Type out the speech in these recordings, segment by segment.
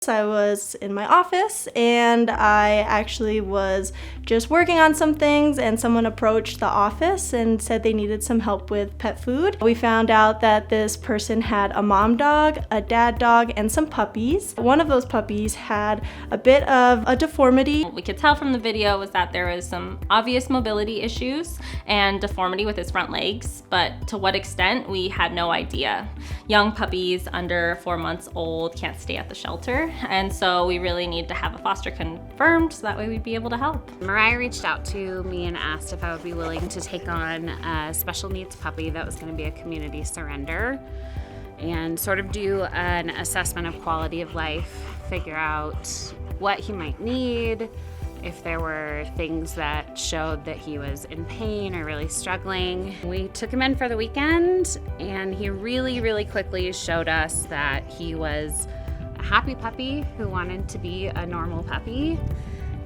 I was in my office and I actually was just working on some things, and someone approached the office and said they needed some help with pet food. We found out that this person had a mom dog, a dad dog, and some puppies. One of those puppies had a bit of a deformity. What we could tell from the video was that there was some obvious mobility issues and deformity with his front legs, but to what extent, we had no idea. Young puppies under 4 months old can't stay at the shelter, and so we really need to have a foster confirmed so that way we'd be able to help. Mariah reached out to me and asked if I would be willing to take on a special needs puppy that was going to be a community surrender and sort of do an assessment of quality of life, figure out what he might need, if there were things that showed that he was in pain or really struggling. We took him in for the weekend, and he really quickly showed us that he was a happy puppy who wanted to be a normal puppy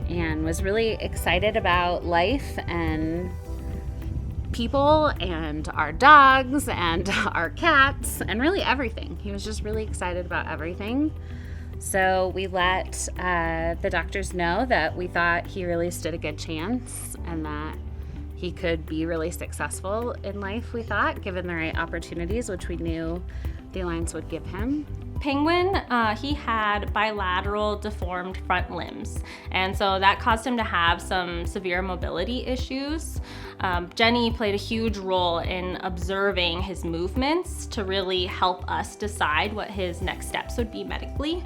and was really excited about life and people and our dogs and our cats and really everything. He was just really excited about everything. So we let the doctors know that we thought he really stood a good chance and that he could be really successful in life, we thought, given the right opportunities, which we knew the Alliance would give him. Penguin, he had bilateral deformed front limbs, and so that caused him to have some severe mobility issues. Jenny played a huge role in observing his movements to really help us decide what his next steps would be medically.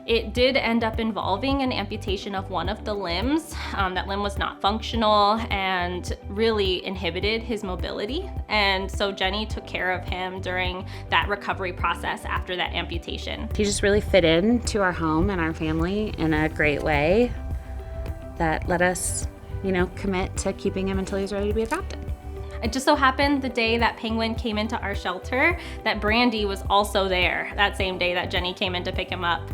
It did end up involving an amputation of one of the limbs. That limb was not functional and really inhibited his mobility. And so Jenny took care of him during that recovery process after that amputation. He just really fit in to our home and our family in a great way that let us, commit to keeping him until he's ready to be adopted. It just so happened the day that Penguin came into our shelter that Brandy was also there that same day that Jenny came in to pick him up.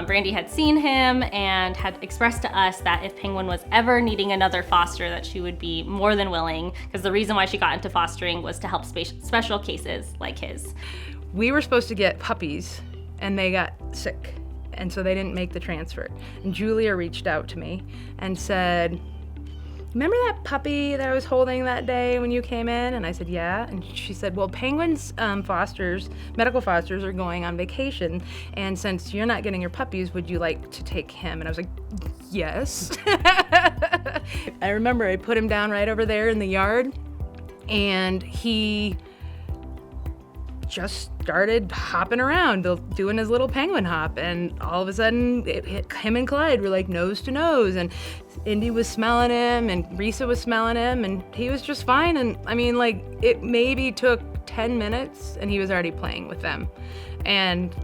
Brandy had seen him and had expressed to us that if Penguin was ever needing another foster, that she would be more than willing, because the reason why she got into fostering was to help special cases like his. We were supposed to get puppies and they got sick, and so they didn't make the transfer. And Julia reached out to me and said, "Remember that puppy that I was holding that day when you came in?" And I said, "Yeah." And she said, "Well, Penguin's medical fosters are going on vacation, and since you're not getting your puppies, would you like to take him?" And I was like, "Yes." I remember I put him down right over there in the yard, and he just started hopping around, doing his little penguin hop, and all of a sudden him and Clyde were like nose to nose, and Indy was smelling him and Risa was smelling him, and he was just fine. And it maybe took 10 minutes and he was already playing with them and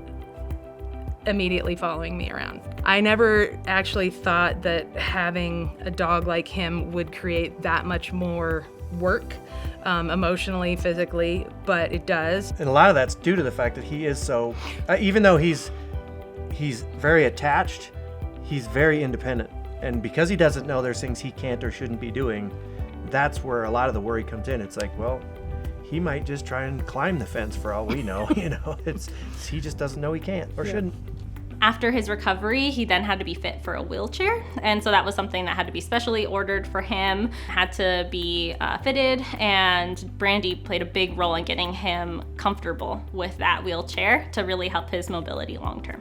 immediately following me around. I never actually thought that having a dog like him would create that much more work, emotionally, physically, but it does. And a lot of that's due to the fact that he is so, even though he's very attached, he's very independent. And because he doesn't know there's things he can't or shouldn't be doing, that's where a lot of the worry comes in. It's like, well, he might just try and climb the fence for all we know, he just doesn't know he can't or shouldn't. After his recovery, he then had to be fit for a wheelchair, and so that was something that had to be specially ordered for him, had to be fitted, and Brandy played a big role in getting him comfortable with that wheelchair to really help his mobility long term.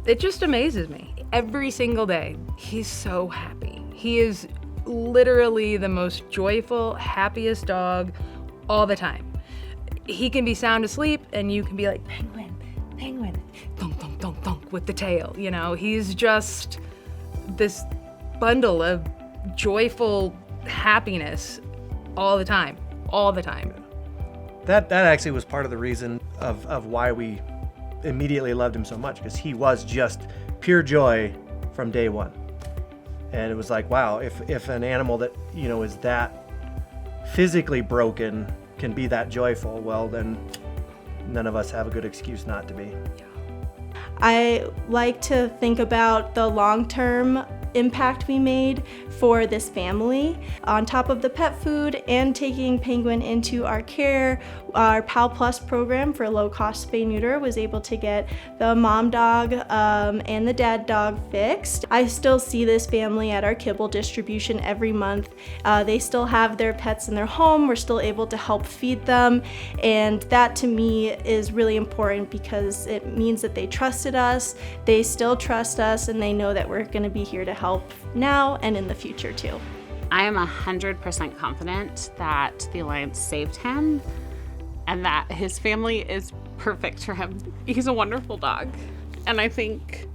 It just amazes me. Every single day, he's so happy. He is literally the most joyful, happiest dog all the time. He can be sound asleep, and you can be like, "Penguin, Penguin," thunk, thunk, thunk, thunk with the tail. He's just this bundle of joyful happiness all the time. That actually was part of the reason of why we immediately loved him so much, because he was just pure joy from day one. And it was like, wow, if an animal that is that physically broken can be that joyful, well then none of us have a good excuse not to be. I like to think about the long-term impact we made for this family. On top of the pet food and taking Penguin into our care, our Pal Plus program for low-cost spay-neuter was able to get the mom dog and the dad dog fixed. I still see this family at our kibble distribution every month. They still have their pets in their home. We're still able to help feed them, and that to me is really important because it means that they trusted us, they still trust us, and they know that we're going to be here to help now and in the future too. I am 100% confident that the Alliance saved him and that his family is perfect for him. He's a wonderful dog, and I think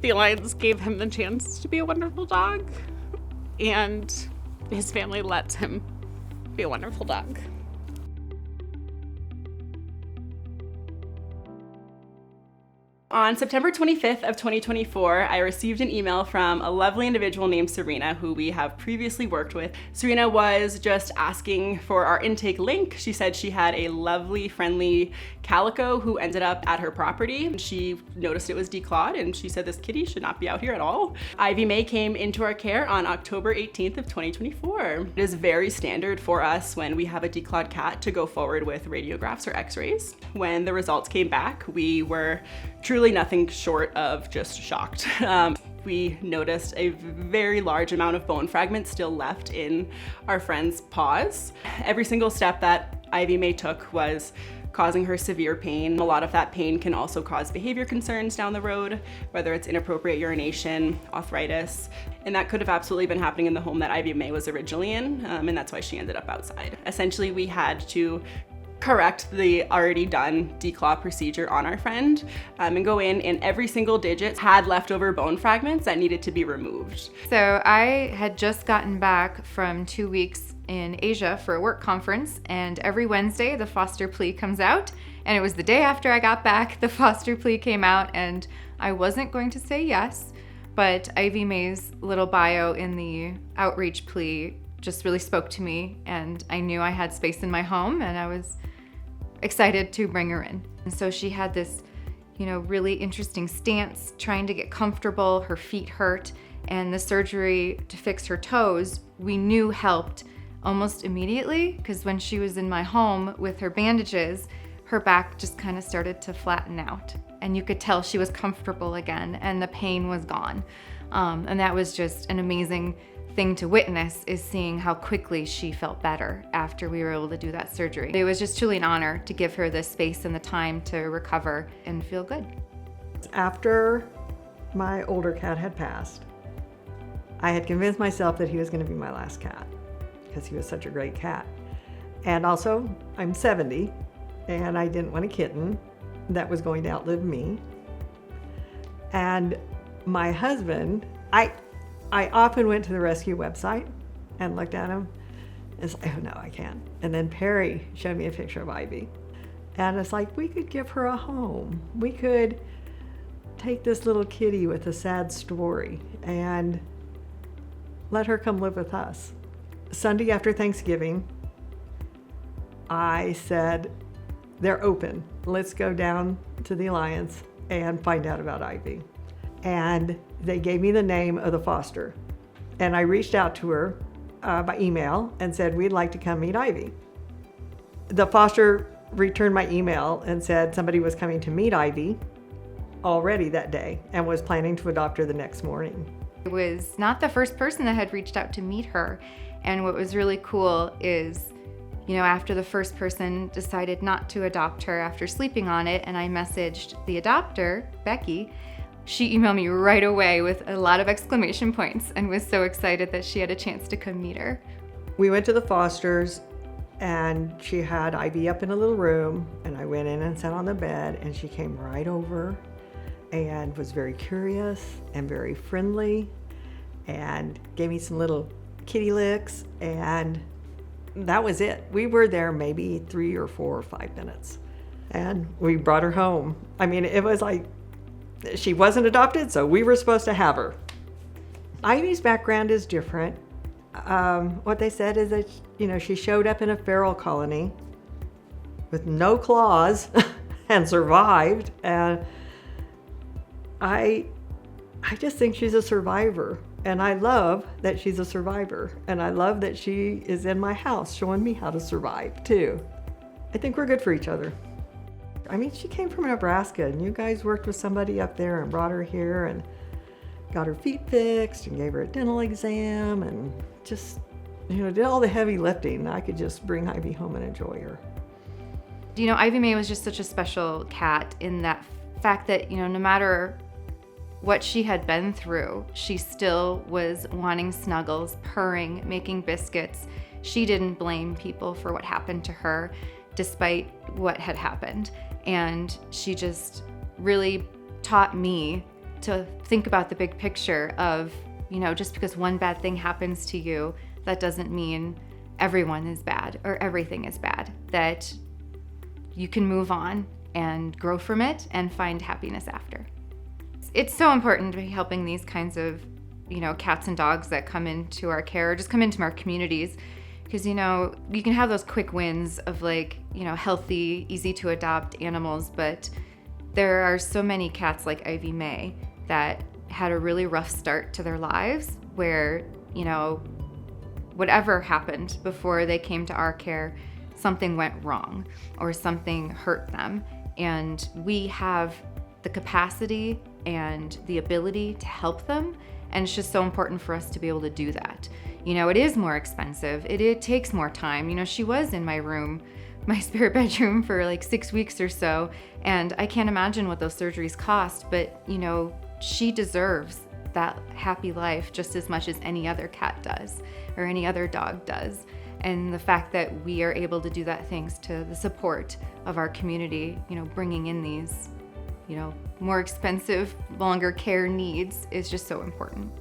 the Alliance gave him the chance to be a wonderful dog, and his family lets him be a wonderful dog. On September 25th of 2024, I received an email from a lovely individual named Serena, who we have previously worked with. Serena was just asking for our intake link. She said she had a lovely, friendly calico who ended up at her property. She noticed it was declawed, and she said this kitty should not be out here at all. Ivy Mae came into our care on October 18th of 2024. It is very standard for us when we have a declawed cat to go forward with radiographs or x-rays. When the results came back, we were truly nothing short of just shocked. We noticed a very large amount of bone fragments still left in our friend's paws. Every single step that Ivy Mae took was causing her severe pain. A lot of that pain can also cause behavior concerns down the road, whether it's inappropriate urination, arthritis, and that could have absolutely been happening in the home that Ivy Mae was originally in, and that's why she ended up outside. Essentially, we had to correct the already done declaw procedure on our friend and go in, and every single digit had leftover bone fragments that needed to be removed. So I had just gotten back from 2 weeks in Asia for a work conference, and every Wednesday the foster plea comes out, and it was the day after I got back the foster plea came out, and I wasn't going to say yes, but Ivy Mae's little bio in the outreach plea just really spoke to me, and I knew I had space in my home, and I was excited to bring her in. And so she had this, really interesting stance, trying to get comfortable. Her feet hurt, and the surgery to fix her toes, we knew helped almost immediately, because when she was in my home with her bandages, her back just kind of started to flatten out, and you could tell she was comfortable again, and the pain was gone. And that was just an amazing thing to witness, is seeing how quickly she felt better after we were able to do that surgery. It was just truly an honor to give her the space and the time to recover and feel good. After my older cat had passed, I had convinced myself that he was going to be my last cat because he was such a great cat. And also, I'm 70, and I didn't want a kitten that was going to outlive me. And my husband, I often went to the rescue website and looked at him and was like, oh no, I can't. And then Perry showed me a picture of Ivy. And it's like, we could give her a home. We could take this little kitty with a sad story and let her come live with us. Sunday after Thanksgiving, I said, they're open. Let's go down to the Alliance and find out about Ivy. And they gave me the name of the foster. And I reached out to her by email and said, we'd like to come meet Ivy. The foster returned my email and said somebody was coming to meet Ivy already that day and was planning to adopt her the next morning. It was not the first person that had reached out to meet her. And what was really cool is, after the first person decided not to adopt her after sleeping on it, and I messaged the adopter, Becky, she emailed me right away with a lot of exclamation points and was so excited that she had a chance to come meet her. We went to the Fosters, and she had Ivy up in a little room, and I went in and sat on the bed, and she came right over and was very curious and very friendly and gave me some little kitty licks, and that was it. We were there maybe 3 or 4 or 5 minutes, and we brought her home. I mean, it was like, she wasn't adopted, so we were supposed to have her. Ivy's background is different. What they said is that, she showed up in a feral colony with no claws and survived. And I just think she's a survivor. And I love that she's a survivor. And I love that she is in my house showing me how to survive too. I think we're good for each other. I mean, she came from Nebraska and you guys worked with somebody up there and brought her here and got her feet fixed and gave her a dental exam and just, did all the heavy lifting. I could just bring Ivy home and enjoy her. Ivy Mae was just such a special cat in that fact that, no matter what she had been through, she still was wanting snuggles, purring, making biscuits. She didn't blame people for what happened to her, despite what had happened. And she just really taught me to think about the big picture of, just because one bad thing happens to you, that doesn't mean everyone is bad or everything is bad. That you can move on and grow from it and find happiness after. It's so important to be helping these kinds of, cats and dogs that come into our care, or just come into our communities, because, you can have those quick wins of healthy, easy to adopt animals, but there are so many cats like Ivy Mae that had a really rough start to their lives where, whatever happened before they came to our care, something went wrong or something hurt them. And we have the capacity and the ability to help them. And it's just so important for us to be able to do that. It is more expensive. It takes more time. She was in my room, my spirit bedroom, for 6 weeks or so. And I can't imagine what those surgeries cost, but she deserves that happy life just as much as any other cat does or any other dog does. And the fact that we are able to do that thanks to the support of our community, bringing in these, more expensive, longer care needs is just so important.